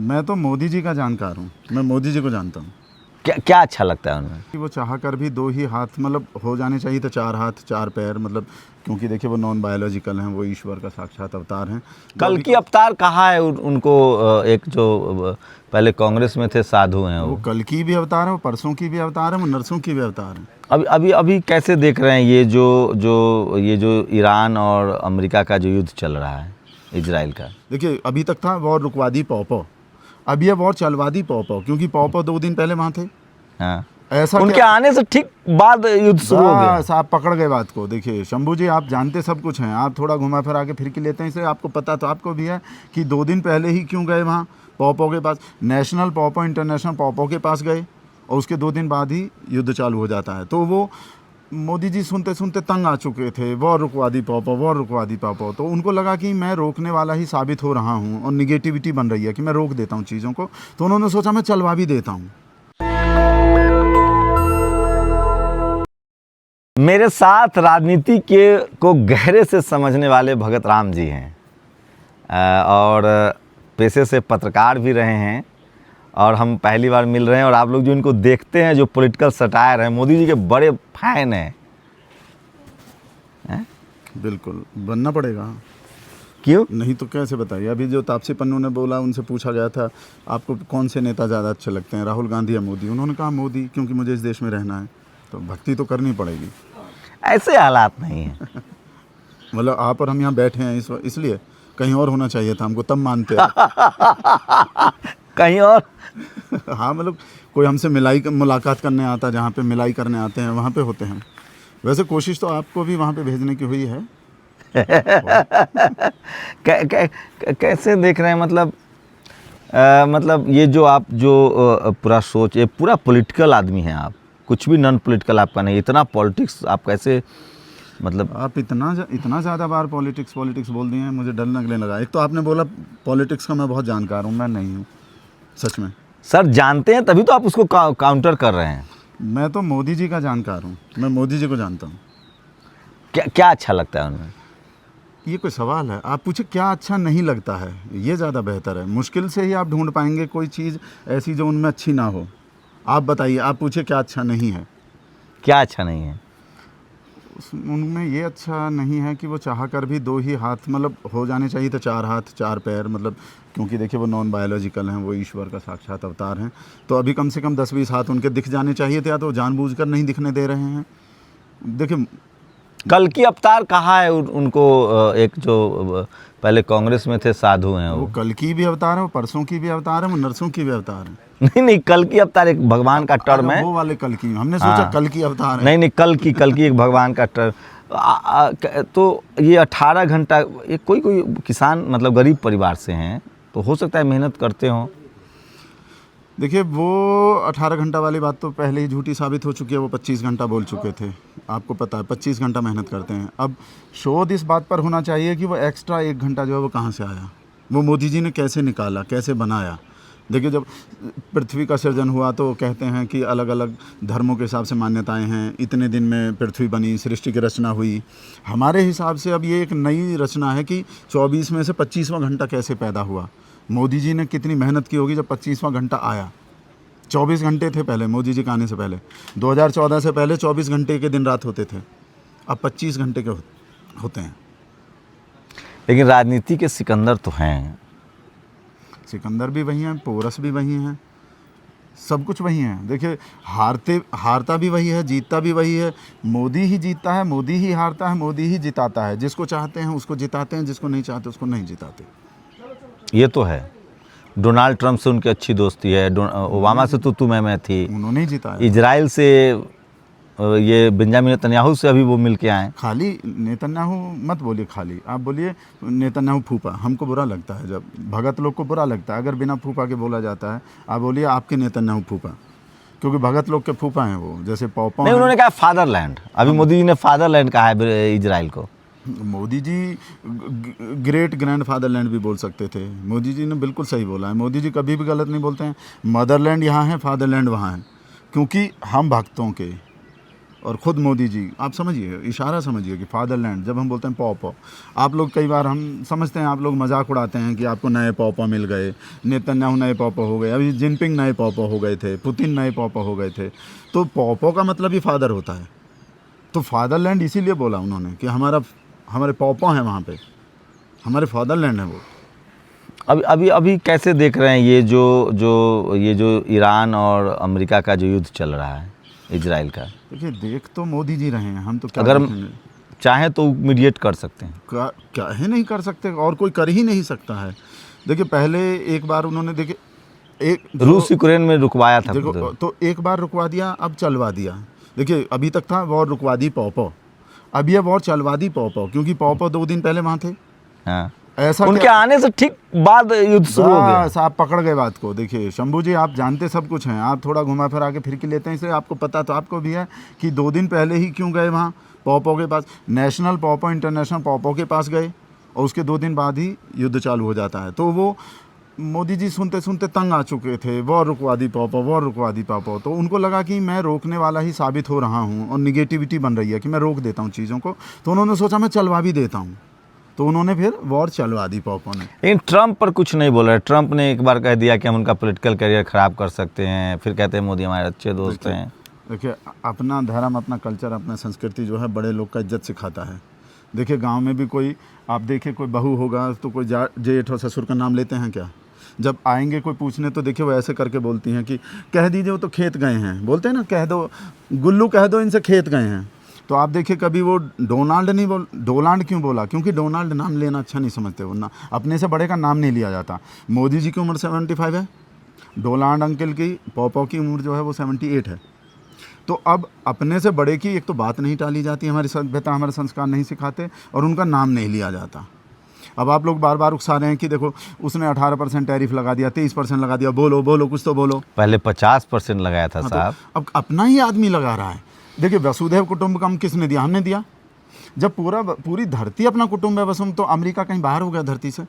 मैं तो मोदी जी का जानकार हूँ, मैं मोदी जी को जानता हूँ। क्या क्या अच्छा लगता है उनमें? कि वो चाह कर भी दो ही हाथ मतलब हो जाने चाहिए, तो चार हाथ चार पैर, मतलब क्योंकि देखिए वो नॉन बायोलॉजिकल हैं, वो ईश्वर का साक्षात अवतार हैं। कल की अवतार कहा है उनको? एक जो पहले कांग्रेस में थे साधु हैं वो वो। कल की भी अवतार है, वो परसों की भी अवतार है, वो नरसों की भी अवतार है। अभी अभी अभी कैसे देख रहे हैं ये जो ईरान और अमेरिका का जो युद्ध चल रहा है, इजराइल का? देखिए अभी तक था वॉर रुकवा दी पौ, अब ये वॉर चलवा दी पौ, क्योंकि पौ 2 दिन पहले वहाँ थे। हाँ, ऐसा उनके क्या? आने से ठीक बाद युद्ध शुरू हो गया। बस आप पकड़ गए बात को। देखिए शंभू जी, आप जानते सब कुछ हैं, आप थोड़ा घुमा फिरा के फिर के लेते हैं, इसलिए आपको पता तो आपको भी है कि 2 दिन पहले ही क्यों गए वहाँ पौ के पास, नेशनल पौ इंटरनेशनल पौ के पास गए, और उसके 2 दिन बाद ही युद्ध चालू हो जाता है। तो वो मोदी जी सुनते सुनते तंग आ चुके थे, वॉर रुकवा दी पौ, वॉर रुकवा दी पौ। तो उनको लगा कि मैं रोकने वाला ही साबित हो रहा हूँ, और निगेटिविटी बन रही है कि मैं रोक देता हूँ चीज़ों को, तो उन्होंने सोचा मैं चलवा भी देता हूँ। मेरे साथ राजनीति को गहरे से समझने वाले भगत राम जी हैं, और पेशे से पत्रकार भी रहे हैं, और हम पहली बार मिल रहे हैं। और आप लोग जो इनको देखते हैं, जो पॉलिटिकल सटायर हैं, मोदी जी के बड़े फैन हैं। बिल्कुल बनना पड़ेगा, क्यों नहीं तो कैसे बताइए। अभी जो तापसी पन्नू ने बोला, उनसे पूछा गया था आपको कौन से नेता ज़्यादा अच्छे लगते हैं, राहुल गांधी या मोदी? उन्होंने कहा मोदी, क्योंकि मुझे इस देश में रहना है, तो भक्ति तो करनी पड़ेगी। ऐसे हालात नहीं हैं। मतलब आप और हम यहाँ बैठे हैं इसलिए, कहीं और होना चाहिए था हमको, तब मानते हैं। कहीं और हाँ, मतलब कोई हमसे मुलाकात करने आता, जहाँ पे मिलाई करने आते हैं वहाँ पे होते हैं। वैसे कोशिश तो आपको भी वहाँ पे भेजने की हुई है। कैसे देख रहे हैं? मतलब ये जो आप पूरा सोच, ये पूरा पॉलिटिकल आदमी हैं आप, कुछ भी नॉन पॉलिटिकल आपका नहीं। इतना पॉलिटिक्स आप कैसे, मतलब आप इतना ज़्यादा बार पॉलिटिक्स बोल दिए हैं, मुझे डर लगने लगा। एक तो आपने बोला पॉलिटिक्स का मैं बहुत जानकार हूँ, मैं नहीं हूँ सच में। सर जानते हैं तभी तो आप उसको काउंटर कर रहे हैं। मैं तो मोदी जी का जानकार हूँ, मैं मोदी जी को जानता हूँ। क्या क्या अच्छा लगता है उनमें? ये कोई सवाल है? आप पूछे क्या अच्छा नहीं लगता है, ये ज़्यादा बेहतर है। मुश्किल से ही आप ढूंढ पाएंगे कोई चीज़ ऐसी जो उनमें अच्छी ना हो। आप बताइए, आप पूछे क्या अच्छा नहीं है। क्या अच्छा नहीं है? उनमें ये अच्छा नहीं है कि वो चाह कर भी दो ही हाथ मतलब हो जाने चाहिए, तो चार हाथ चार पैर, मतलब क्योंकि देखिए वो नॉन बायोलॉजिकल हैं, वो ईश्वर का साक्षात अवतार हैं। तो अभी कम से कम 10-20 हाथ उनके दिख जाने चाहिए थे, या तो जानबूझकर नहीं दिखने दे रहे हैं। देखिए कल की अवतार कहा है उनको? एक जो पहले कांग्रेस में थे साधु हैं वो वो। कल की भी अवतार है, वो परसों की भी अवतार है, वो नरसों की भी अवतार है। नहीं, कल की अवतार एक भगवान का टर्म है। वो वाले कल की, हमने सोचा हाँ। कल की अवतार है। नहीं, कल की एक भगवान का टर्म। तो ये 18 घंटा, ये कोई किसान मतलब गरीब परिवार से हैं, तो हो सकता है मेहनत करते हों। देखिए वो 18 घंटा वाली बात तो पहले ही झूठी साबित हो चुकी है। वो 25 घंटा बोल चुके थे, आपको पता है 25 घंटा मेहनत करते हैं। अब शोध इस बात पर होना चाहिए कि वो एक्स्ट्रा 1 घंटा जो है वो कहाँ से आया, वो मोदी जी ने कैसे निकाला, कैसे बनाया। देखिए जब पृथ्वी का सृजन हुआ तो कहते हैं कि अलग अलग धर्मों के हिसाब से मान्यताएं हैं, इतने दिन में पृथ्वी बनी, सृष्टि की रचना हुई। हमारे हिसाब से अब ये एक नई रचना है कि 24 में से 25वां घंटा कैसे पैदा हुआ। मोदी जी ने कितनी मेहनत की होगी जब 25वां घंटा आया। 24 घंटे थे पहले, मोदी जी के आने से पहले 2014 से पहले 24 घंटे के दिन रात होते थे, अब 25 घंटे के होते हैं। लेकिन राजनीति के सिकंदर तो हैं। सिकंदर भी वही हैं, पोरस भी वही हैं, सब कुछ वही है। देखिए हारता भी वही है, जीतता भी वही है। मोदी ही जीतता है, मोदी ही हारता है, मोदी ही जिताता है। जिसको चाहते हैं उसको जिताते हैं, जिसको नहीं चाहते उसको नहीं जिताते। ये तो है। डोनाल्ड ट्रंप से उनकी अच्छी दोस्ती है, ओबामा से तो मैं थी, उन्होंने ही जिताया। इजराइल से ये बेंजामिन नेतन्याहू से अभी वो मिल के आए। खाली नेतन्याहू मत बोलिए, खाली आप बोलिए नेतन्याहू फूफा। हमको बुरा लगता है, जब भगत लोग को बुरा लगता है अगर बिना फूफा के बोला जाता है। आप बोलिए आपके नेतन्याहू फूफा, क्योंकि भगत लोग के फूफा हैं वो, जैसे पौपा नहीं, उन्होंने कहा फादरलैंड। अभी मोदी जी ने फादरलैंड कहा है इजराइल को। Modi ji great grand fatherland भी बोल सकते थे। मोदी जी ने बिल्कुल सही बोला है, मोदी जी कभी भी गलत नहीं बोलते हैं। मदरलैंड यहाँ है, फादरलैंड वहाँ है, क्योंकि हम भक्तों के और ख़ुद मोदी जी, आप समझिए, इशारा समझिए कि फादरलैंड, जब हम बोलते हैं पॉपो, आप लोग कई बार हम समझते हैं, आप लोग मजाक उड़ाते हैं कि आपको नए पॉपो मिल गए, नेतन्याहू नए पॉपो हो गए, अभी जिनपिंग नए पॉपो हो गए थे, पुतिन नए पॉपो हो गए थे। तो पॉपो का मतलब ही फादर होता है। तो फादरलैंड इसीलिए बोला उन्होंने कि हमारे पॉपो हैं वहाँ पे, हमारे फादरलैंड है वो। अभी कैसे देख रहे हैं ये जो ईरान और अमेरिका का जो युद्ध चल रहा है, इजराइल का? देखिए, देख तो मोदी जी रहे हैं, हम तो क्या अगर देखेंगे? चाहें तो मीडिएट कर सकते हैं। क्या है, नहीं कर सकते, और कोई कर ही नहीं सकता है। देखिए, पहले एक बार उन्होंने, देखिए, रूस यूक्रेन में रुकवाया था, देखो, तो एक बार रुकवा दिया, अब चलवा दिया। देखिए, अभी तक था वॉर रुकवा दी पॉपो, अब ये वॉर चलवा दी पॉपो, क्योंकि पॉपो 2 दिन पहले वहाँ थे। हाँ, ऐसा उनके आने से ठीक बाद युद्ध शुरू हो गया। बस आप पकड़ गए बात को। देखिए शंभू जी, आप जानते सब कुछ हैं, आप थोड़ा घुमा फिरा के फिर के लेते हैं, इसलिए आपको पता तो आपको भी है कि 2 दिन पहले ही क्यों गए वहाँ पॉपो के पास, नेशनल पॉपो, इंटरनेशनल पॉपो के पास गए, और उसके 2 दिन बाद ही युद्ध चालू हो जाता है। तो वो मोदी जी सुनते सुनते तंग आ चुके थे, वॉर रुकवा दी पॉपो, वॉर रुकवा दी पॉपो। तो उनको लगा कि मैं रोकने वाला ही साबित हो रहा हूँ, और निगेटिविटी बन रही है कि मैं रोक देता हूँ चीज़ों को, तो उन्होंने सोचा मैं चलवा भी देता हूँ, तो उन्होंने फिर वॉर चलवा दी पॉपो ने। लेकिन ट्रंप पर कुछ नहीं बोल रहे। ट्रंप ने एक बार कह दिया कि हम उनका पॉलिटिकल करियर ख़राब कर सकते हैं, फिर कहते हैं मोदी हमारे अच्छे दोस्त हैं। देखिए, अपना धर्म, अपना कल्चर, अपना संस्कृति जो है बड़े लोग का इज्जत सिखाता है। देखिए, गांव में भी कोई, आप देखिए, कोई बहू होगा तो कोई जेठ और ससुर का नाम लेते हैं क्या? जब आएंगे कोई पूछने तो देखिए वो ऐसे करके बोलती हैं कि कह दीजिए वो तो खेत गए हैं, बोलते हैं ना, कह दो गुल्लू, कह दो इनसे खेत गए हैं। तो आप देखिए, कभी वो डोनाल्ड क्यों बोला? क्योंकि डोनाल्ड नाम लेना अच्छा नहीं समझते, वरना अपने से बड़े का नाम नहीं लिया जाता। मोदी जी की उम्र 75 है, डोनाल्ड अंकल की, पॉपो की उम्र जो है वो 78 है। तो अब अपने से बड़े की एक तो बात नहीं टाली जाती, हमारी सभ्यता, हमारे संस्कार नहीं सिखाते, और उनका नाम नहीं लिया जाता। अब आप लोग बार बार उकसा रहे हैं कि देखो उसने 18% टैरिफ लगा दिया, 23% लगा दिया, बोलो बोलो, कुछ तो बोलो। पहले 50% लगाया था साहब। तो अब अपना ही आदमी लगा रहा है। देखिए, वसुधैव कुटुंबकम किसने दिया? हमने दिया। जब पूरी धरती अपना कुटुंब है वसुम, तो अमेरिका कहीं बाहर हो गया धरती से?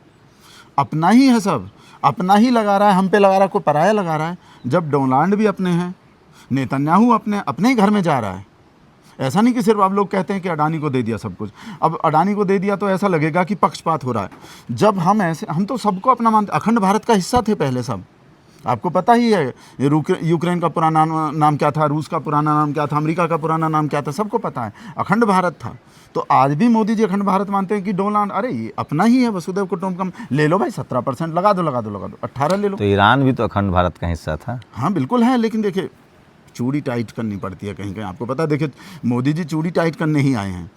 अपना ही है सब, अपना ही लगा रहा है, हम पे लगा रहा है, कोई पराया लगा रहा है। जब डोनाल्ड भी अपने हैं, नेतन्याहू अपने ही घर में जा रहा है। ऐसा नहीं कि सिर्फ आप लोग कहते हैं कि अडानी को दे दिया सब कुछ। अब अडानी को दे दिया तो ऐसा लगेगा कि पक्षपात हो रहा है। जब हम तो सबको अपना मानते, अखंड भारत का हिस्सा थे पहले सब, आपको पता ही है। यूक्रेन का पुराना नाम क्या था, रूस का पुराना नाम क्या था, अमेरिका का पुराना नाम क्या था, सबको पता है, अखंड भारत था। तो आज भी मोदी जी अखंड भारत मानते हैं कि डोनाल्ड, अरे ये अपना ही है, वसुधैव कुटुंबकम। ले लो भाई, 17% लगा दो, 18 ले लो। तो ईरान भी तो अखंड भारत का हिस्सा था। हाँ बिल्कुल है, लेकिन देखिए चूड़ी टाइट करनी पड़ती है कहीं कहीं, आपको पता है। देखिए, मोदी जी चूड़ी टाइट करने ही आए हैं,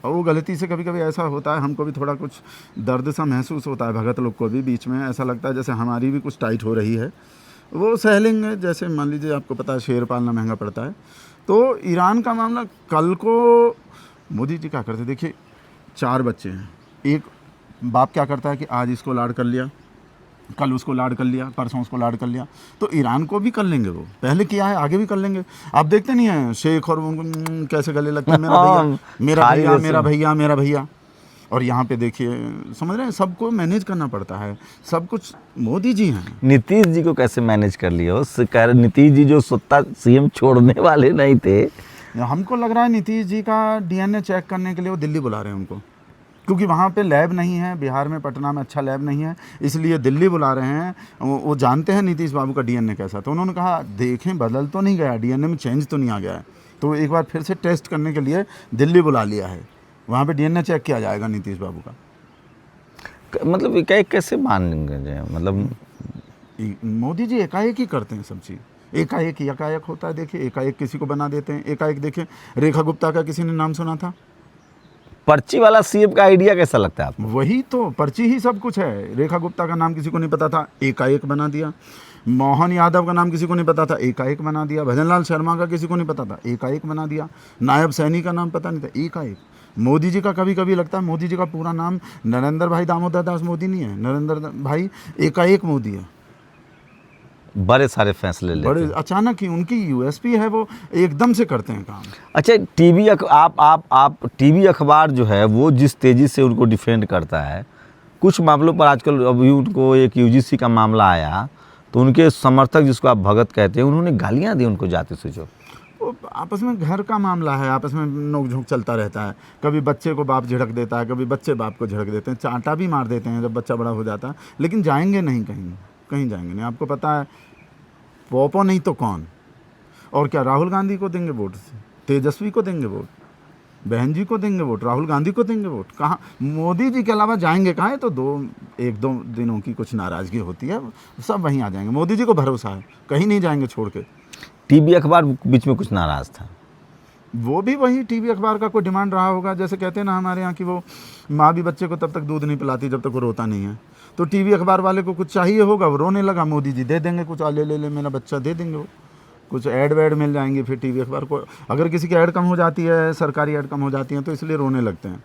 और वो गलती से कभी कभी ऐसा होता है, हमको भी थोड़ा कुछ दर्द सा महसूस होता है, भगत लोग को भी बीच में ऐसा लगता है जैसे हमारी भी कुछ टाइट हो रही है। वो सह लेंगे, जैसे मान लीजिए आपको पता है शेर पालना महंगा पड़ता है। तो ईरान का मामला, कल को मोदी जी क्या करते, देखिए 4 बच्चे हैं, एक बाप क्या करता है कि आज इसको लाड कर लिया, कल उसको लाड कर लिया, परसों उसको लाड कर लिया। तो ईरान को भी कर लेंगे, वो पहले किया है, आगे भी कर लेंगे। आप देखते नहीं हैं शेख और कैसे गले लगते हैं, मेरा भैया, मेरा भैया, मेरा भैया, मेरा भैया। और यहाँ पे देखिए, समझ रहे हैं, सबको मैनेज करना पड़ता है, सब कुछ मोदी जी हैं। नीतीश जी को कैसे मैनेज कर लिया? नीतीश जी जो सत्ता सीएम छोड़ने वाले नहीं थे, हमको लग रहा है नीतीश जी का DNA चेक करने के लिए वो दिल्ली बुला रहे हैं उनको, क्योंकि वहाँ पे लैब नहीं है, बिहार में पटना में अच्छा लैब नहीं है, इसलिए दिल्ली बुला रहे हैं। वो जानते हैं नीतीश बाबू का DNA कैसा, तो उन्होंने कहा देखें बदल तो नहीं गया, DNA में चेंज तो नहीं आ गया है, तो एक बार फिर से टेस्ट करने के लिए दिल्ली बुला लिया है। वहाँ पे DNA चेक किया जाएगा नीतीश बाबू का। मतलब एकाएक कैसे मानेंगे? मतलब मोदी जी एकाएक ही करते हैं सब चीज़, एकाएक होता है। देखिए, एकाएक किसी को बना देते हैं, एकाएक देखिए रेखा गुप्ता का किसी ने नाम सुना था? पर्ची वाला सीएम का आइडिया कैसा लगता है आपको? वही तो, पर्ची ही सब कुछ है। रेखा गुप्ता का नाम किसी को नहीं पता था, एकाएक बना दिया। मोहन यादव का नाम किसी को नहीं पता था, एकाएक बना दिया। भजनलाल शर्मा का किसी को नहीं पता था, एकाएक बना दिया। नायब सैनी का नाम पता नहीं था, एकाएक। मोदी जी का कभी कभी लगता है मोदी जी का पूरा नाम नरेंद्र भाई दामोदर दास मोदी नहीं है, नरेंद्र भाई एकाएक मोदी है। बड़े सारे फैसले लेते बड़े हैं। अचानक ही, उनकी यूएसपी है, वो एकदम से करते हैं काम। अच्छा, टीवी आप टीवी अखबार जो है वो जिस तेज़ी से उनको डिफेंड करता है, कुछ मामलों पर आजकल अभी उनको एक यूजीसी का मामला आया, तो उनके समर्थक जिसको आप भगत कहते हैं, उन्होंने गालियां दी उनको जाति से। जो वो आपस में घर का मामला है, आपस में नोक झोंक चलता रहता है। कभी बच्चे को बाप झिड़क देता है, कभी बच्चे बाप को झिड़क देते हैं, चांटा भी मार देते हैं जब बच्चा बड़ा हो जाता है। लेकिन जाएंगे नहीं, कहीं जाएंगे नहीं। आपको पता है पोपो नहीं तो कौन, और क्या राहुल गांधी को देंगे वोट, तेजस्वी को देंगे वोट, बहन जी को देंगे वोट, राहुल गांधी को देंगे वोट, कहाँ मोदी जी के अलावा जाएंगे कहाँ है? तो 1-2 दिनों की कुछ नाराज़गी होती है, सब वहीं आ जाएंगे। मोदी जी को भरोसा है, कहीं नहीं जाएंगे छोड़ के। टीवी अखबार बीच में कुछ नाराज़ था, वो भी वही टीवी अखबार का कोई डिमांड रहा होगा। जैसे कहते हैं ना हमारे यहाँ कि वो माँ भी बच्चे को तब तक दूध नहीं पिलाती जब तक वो रोता नहीं है। तो टीवी अखबार वाले को कुछ चाहिए होगा, वो रोने लगा, मोदी जी दे देंगे कुछ, ले मेरा बच्चा, दे देंगे वो कुछ ऐड वैड मिल जाएंगे। फिर टीवी अखबार को अगर किसी की ऐड कम हो जाती है, सरकारी ऐड कम हो जाती है, तो इसलिए रोने लगते हैं।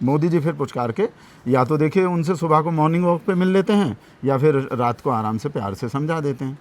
मोदी जी फिर पुचकार के या तो देखिए उनसे सुबह को मॉर्निंग वॉक पे मिल लेते हैं, या फिर रात को आराम से प्यार से समझा देते हैं,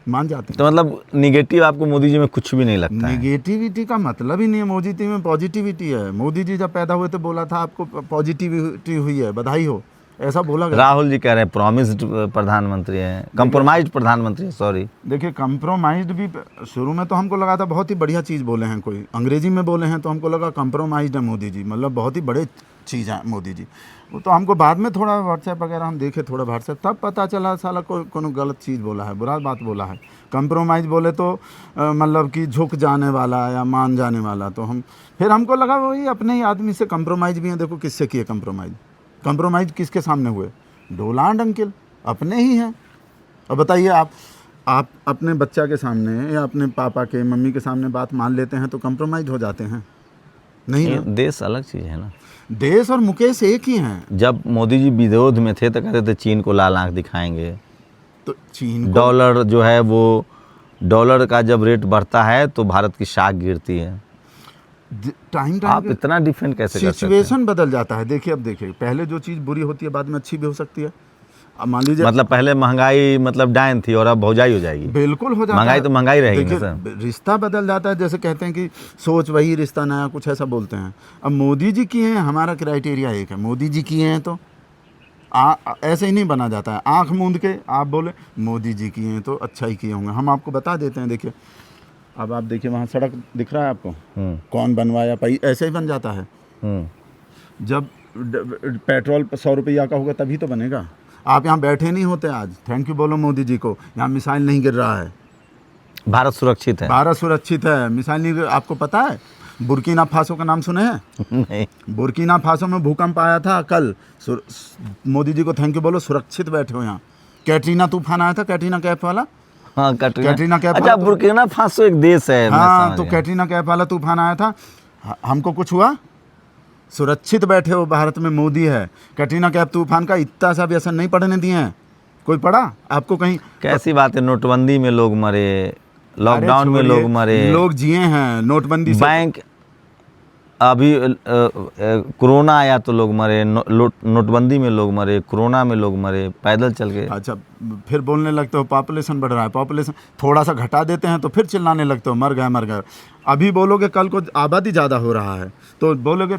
मान जाते हैं। तो मतलब निगेटिव आपको मोदी जी में कुछ भी नहीं लगता है? निगेटिविटी का मतलब ही नहीं है, मोदी जी में पॉजिटिविटी है। मोदी जी जब पैदा हुए तो बोला था आपको पॉजिटिविटी हुई है, बधाई हो, ऐसा बोला गया। राहुल जी कह रहे हैं प्रॉमिस्ड प्रधानमंत्री हैं, कंप्रोमाइज्ड प्रधानमंत्री, सॉरी। देखिए कंप्रोमाइज्ड भी शुरू में तो हमको लगा था बहुत ही बढ़िया चीज़ बोले हैं, कोई अंग्रेजी में बोले हैं तो हमको लगा कंप्रोमाइज्ड है मोदी जी, मतलब बहुत ही बड़े चीज़ है मोदी जी। वो तो हमको बाद में थोड़ा व्हाट्सएप वगैरह हम देखे, थोड़ा व्हाट्सएप, तब पता चला साला कोनो गलत चीज़ बोला है, बुरा बात बोला है। कंप्रोमाइज़ बोले तो मतलब कि झुक जाने वाला या मान जाने वाला, तो फिर हमको लगा वही अपने ही आदमी से कंप्रोमाइज़ भी है। देखो किससे किए कंप्रोमाइज़ किसके सामने हुए? डोलाल्ड अंकल अपने ही हैं। अब बताइए आप अपने बच्चा के सामने या अपने पापा के मम्मी के सामने बात मान लेते हैं तो कंप्रोमाइज़ हो जाते हैं? नहीं ना? देश अलग चीज़ है ना। देश और मुकेश एक ही हैं। जब मोदी जी विरोध में थे तो कहते थे चीन को लाल आंख दिखाएंगे, तो चीन को डॉलर जो है वो, डॉलर का जब रेट बढ़ता है तो भारत की शाख गिरती है। टाइम आप इतना डिफेंड कैसे कर सकते हैं? सिचुएशन बदल जाता है। देखिए अब देखिए, पहले जो चीज़ बुरी होती है बाद में अच्छी भी हो सकती है। अब मान लीजिए मतलब पहले महंगाई मतलब डायन थी और अब भौजाई हो जाएगी। बिल्कुल हो जाता महंगाई है। तो महंगाई रहेगी ना देखिए, सर। रिश्ता बदल जाता है। जैसे कहते हैं कि सोच वही रिश्ता नया, कुछ ऐसा बोलते हैं। अब मोदी जी किए हैं, हमारा क्राइटेरिया एक है, मोदी जी किए हैं तो ऐसे ही नहीं बना जाता है। आंख मूंद के आप बोले मोदी जी किए हैं तो अच्छा ही किए होंगे, हम आपको बता देते हैं। देखिए अब आप देखिए वहाँ सड़क दिख रहा है आपको, कौन बनवाया, ऐसे ही बन जाता है। जब पेट्रोल 100 रुपया का होगा तभी तो बनेगा। आप यहाँ बैठे नहीं होते आज, थैंक यू बोलो मोदी जी को, यहाँ मिसाइल नहीं गिर रहा है। भारत सुरक्षित है, भारत सुरक्षित है, मिसाइल नहीं। आपको पता है बुर्किना फासो का नाम सुने हैं? नहीं। बुर्किना फासो में भूकंप आया था कल, मोदी जी को थैंक यू बोलो, सुरक्षित बैठे हो यहाँ। कैटरीना तूफान आया था, कैटरीना कैफ वाला। हाँ, कैटरीना कैफ। अच्छा, बुर्किना फासो एक देश है। हाँ, तो कैटरीना कैफ वाला तूफान आया था, हमको कुछ हुआ? सुरक्षित बैठे हो, भारत में मोदी है। कैटरीना कैफ तूफान का इतना सा भी असर नहीं पड़ने दिए हैं। कोई पड़ा आपको कहीं? कैसी बात है, नोटबंदी में लोग मरे, लॉकडाउन में लोग मरे, लोग जिए हैं नोटबंदी से। बैंक अभी कोरोना आया तो लोग मरे, नोटबंदी में लोग मरे, कोरोना में लोग मरे, पैदल चल के। अच्छा, फिर बोलने लगते हो पॉपुलेशन बढ़ रहा है, पॉपुलेशन थोड़ा सा घटा देते हैं तो फिर चिल्लाने लगते हो मर गए। अभी बोलोगे कल को आबादी ज़्यादा हो रहा है तो बोलोगे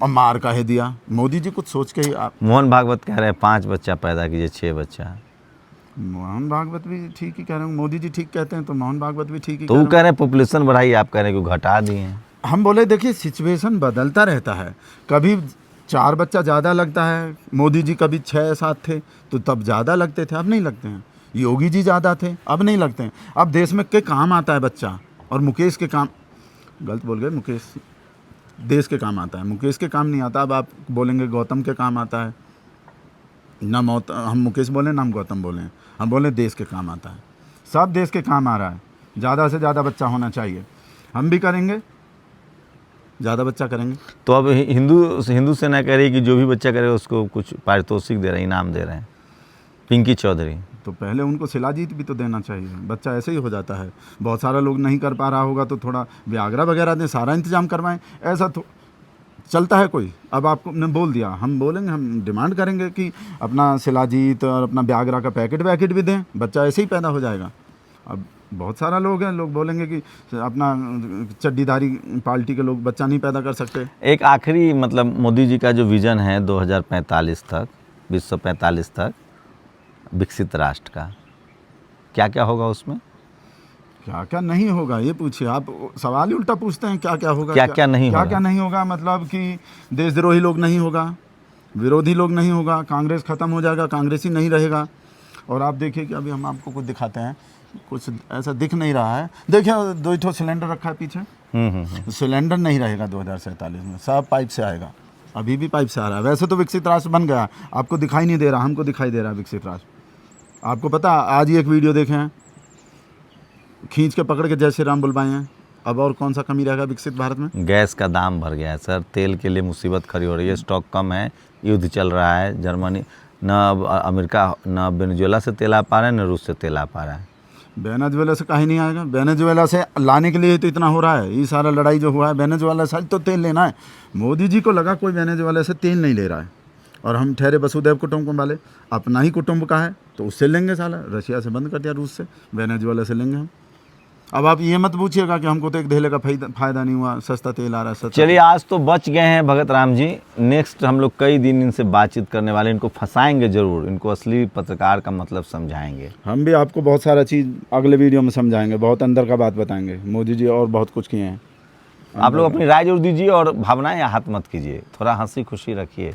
मार काहे दिया। मोदी जी कुछ सोच के ही मोहन भागवत कह रहे हैं 5 बच्चा पैदा कीजिए, 6 बच्चा। मोहन भागवत भी ठीक ही कह रहे हैं, मोदी जी ठीक कहते हैं तो मोहन भागवत भी ठीक ही तो वो कह रहे हैं पॉपुलेशन बढ़ाई, आप कह रहे हैं कि घटा दिए। हम बोले देखिए सिचुएशन बदलता रहता है, कभी 4 बच्चा ज़्यादा लगता है। मोदी जी कभी 6-7 थे तो तब ज़्यादा लगते थे, अब नहीं लगते हैं। योगी जी ज़्यादा थे, अब नहीं लगते हैं। अब देश में के काम आता है बच्चा, और मुकेश के काम, गलत बोल गए, मुकेश देश के काम आता है, मुकेश के काम नहीं आता। अब आप बोलेंगे गौतम के काम आता है ना, हम मुकेश बोलें ना हम गौतम बोलें, हम बोलें देश के काम आता है। सब देश के काम आ रहा है। ज़्यादा से ज़्यादा बच्चा होना चाहिए, हम भी करेंगे, ज़्यादा बच्चा करेंगे। तो अब हिंदू सेना कह रही कि जो भी बच्चा करे उसको कुछ पारितोषिक दे रहे हैं, इनाम दे रहे हैं। पिंकी चौधरी तो पहले उनको शिलाजीत भी तो देना चाहिए, बच्चा ऐसे ही हो जाता है। बहुत सारा लोग नहीं कर पा रहा होगा तो थोड़ा व्याग्रा वगैरह दें, सारा इंतजाम करवाएं, ऐसा तो चलता है कोई। अब आपको ने बोल दिया, हम बोलेंगे, हम डिमांड करेंगे कि अपना शिलाजीत और अपना व्याग्रा का पैकेट भी दें, बच्चा ऐसे ही पैदा हो जाएगा। अब बहुत सारा लोग हैं, लोग बोलेंगे कि अपना चड्डीदारी पार्टी के लोग बच्चा नहीं पैदा कर सकते। एक आखिरी मतलब मोदी जी का जो विज़न है 2045 तक, 2045 तक विकसित राष्ट्र का, क्या क्या होगा उसमें? क्या क्या नहीं होगा ये पूछिए आप, सवाल ही उल्टा पूछते हैं। क्या क्या होगा, क्या क्या नहीं क्या होगा? क्या नहीं होगा मतलब कि देशद्रोही लोग नहीं होगा, विरोधी लोग नहीं होगा, कांग्रेस खत्म हो जाएगा, कांग्रेस ही नहीं रहेगा। और आप देखिए कि अभी हम आपको कुछ दिखाते हैं, कुछ ऐसा दिख नहीं रहा है। देखिए 2 ठो सिलेंडर रखा है पीछे, सिलेंडर नहीं रहेगा 2047 में, सब पाइप से आएगा। अभी भी पाइप से आ रहा है। वैसे तो विकसित राष्ट्र बन गया, आपको दिखाई नहीं दे रहा, हमको दिखाई दे रहा है विकसित राष्ट्र। आपको पता, आज ही एक वीडियो देखे हैं, खींच के पकड़ के जय श्री राम बुलवाए हैं। अब और कौन सा कमी रहेगा विकसित भारत में? गैस का दाम बढ़ गया है सर, तेल के लिए मुसीबत खड़ी हो रही है, स्टॉक कम है, युद्ध चल रहा है। जर्मनी न अमेरिका न वेनेजुएला से तेल आ पा रहा है, न रूस से तेल आ पा रहा है। वेनेजुएला से काहे नहीं आएगा? वेनेजुएला से लाने के लिए तो इतना हो रहा है, ये सारा लड़ाई जो हुआ है, वेनेजुएला से तो तेल लेना है। मोदी जी को लगा कोई वेनेजुएला से तेल नहीं ले रहा है, और हम ठहरे वसुधैव कुटुंबकम वाले, अपना ही कुटुंब का है तो उससे लेंगे। साला रशिया से बंद कर दिया, रूस से, वेनेजुएला से लेंगे हम। अब आप ये मत पूछिएगा कि हमको तो एक धेले का फायदा नहीं हुआ, सस्ता तेल आ रहा है, सस्ता। चलिए आज तो बच गए हैं भगत राम जी, नेक्स्ट हम लोग कई दिन इनसे बातचीत करने वाले, इनको फंसाएंगे जरूर, इनको असली पत्रकार का मतलब समझाएंगे। हम भी आपको बहुत सारा चीज़ अगले वीडियो में समझाएंगे, बहुत अंदर का बात बताएंगे। मोदी जी और बहुत कुछ किए हैं। आप लोग अपनी राय जरूर दीजिए और भावनाएं आहत मत कीजिए, थोड़ा हंसी खुशी रखिए।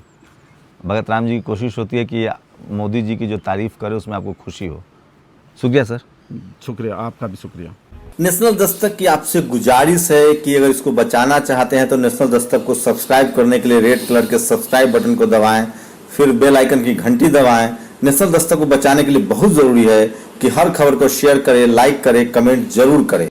भगत राम जी की कोशिश होती है कि मोदी जी की जो तारीफ करे उसमें आपको खुशी हो। शुक्रिया सर। शुक्रिया, आपका भी शुक्रिया। नेशनल दस्तक की आपसे गुजारिश है कि अगर इसको बचाना चाहते हैं तो नेशनल दस्तक को सब्सक्राइब करने के लिए रेड कलर के सब्सक्राइब बटन को दबाएं, फिर बेल आइकन की घंटी दबाएं। नेशनल दस्तक को बचाने के लिए बहुत जरूरी है कि हर खबर को शेयर करें, लाइक करें, कमेंट जरूर करें।